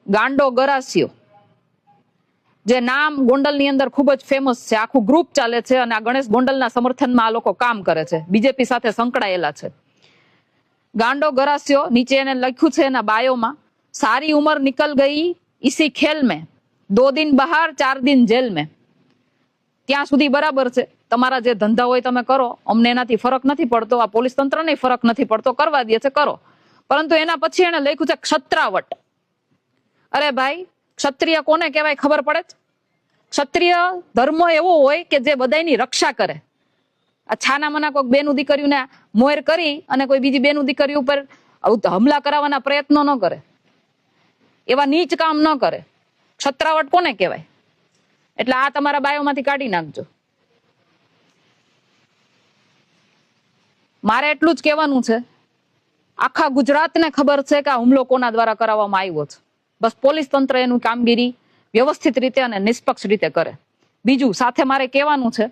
ગાંડો ગરાસિયો, જે નામ ગોંડલની અંદર ખૂબ જ ફેમસ છે, આખું ગ્રુપ ચાલે છે અને આ ગણેશ ગોંડલના સમર્થનમાં આ લોકો કામ કરે છે, બીજેપી સાથે સંકળાયેલા છે. ગાંડો ગરાસિયો, નીચે એને લખ્યું છે એના બાયોમાં, સારી ઉંમર નિકલ ગઈ इसी खेल में, 2 दिन બહાર 4 दिन જેલ में. ત્યાં સુધી બરાબર છે, તમારા જે ધંધા હોય તમે કરો, અમને એનાથી ફરક નથી પડતો, આ પોલીસ તંત્રને ફરક નથી પડતો, કરવા દે છે કરો. પરંતુ એના પછી એને લખ્યું છે ક્ષત્રાવટ. અરે ભાઈ, ક્ષત્રિય કોને કહેવાય ખબર પડે છે? ક્ષત્રિય ધર્મ એવો હોય કે જે બધાની રક્ષા કરે. આ છાના મના કોઈ બેનું દીકરીઓને મોર કરી અને કોઈ બીજી બેનું દીકરી ઉપર હમલા કરાવવાના પ્રયત્નો ન કરે, એવા નીચ કામ ન કરે. ક્ષત્રાવટ કોને કહેવાય? એટલે આ તમારા બાયોમાંથી કાઢી નાખજો. મારે એટલું જ કહેવાનું છે, આખા ગુજરાતને ખબર છે કે આ હુમલો કોના દ્વારા કરાવવામાં આવ્યો છે. બસ પોલીસ તંત્ર એનું કામગીરી વ્યવસ્થિત રીતે અને નિષ્પક્ષ રીતે કરે. બીજું સાથે મારે કહેવાનું છે,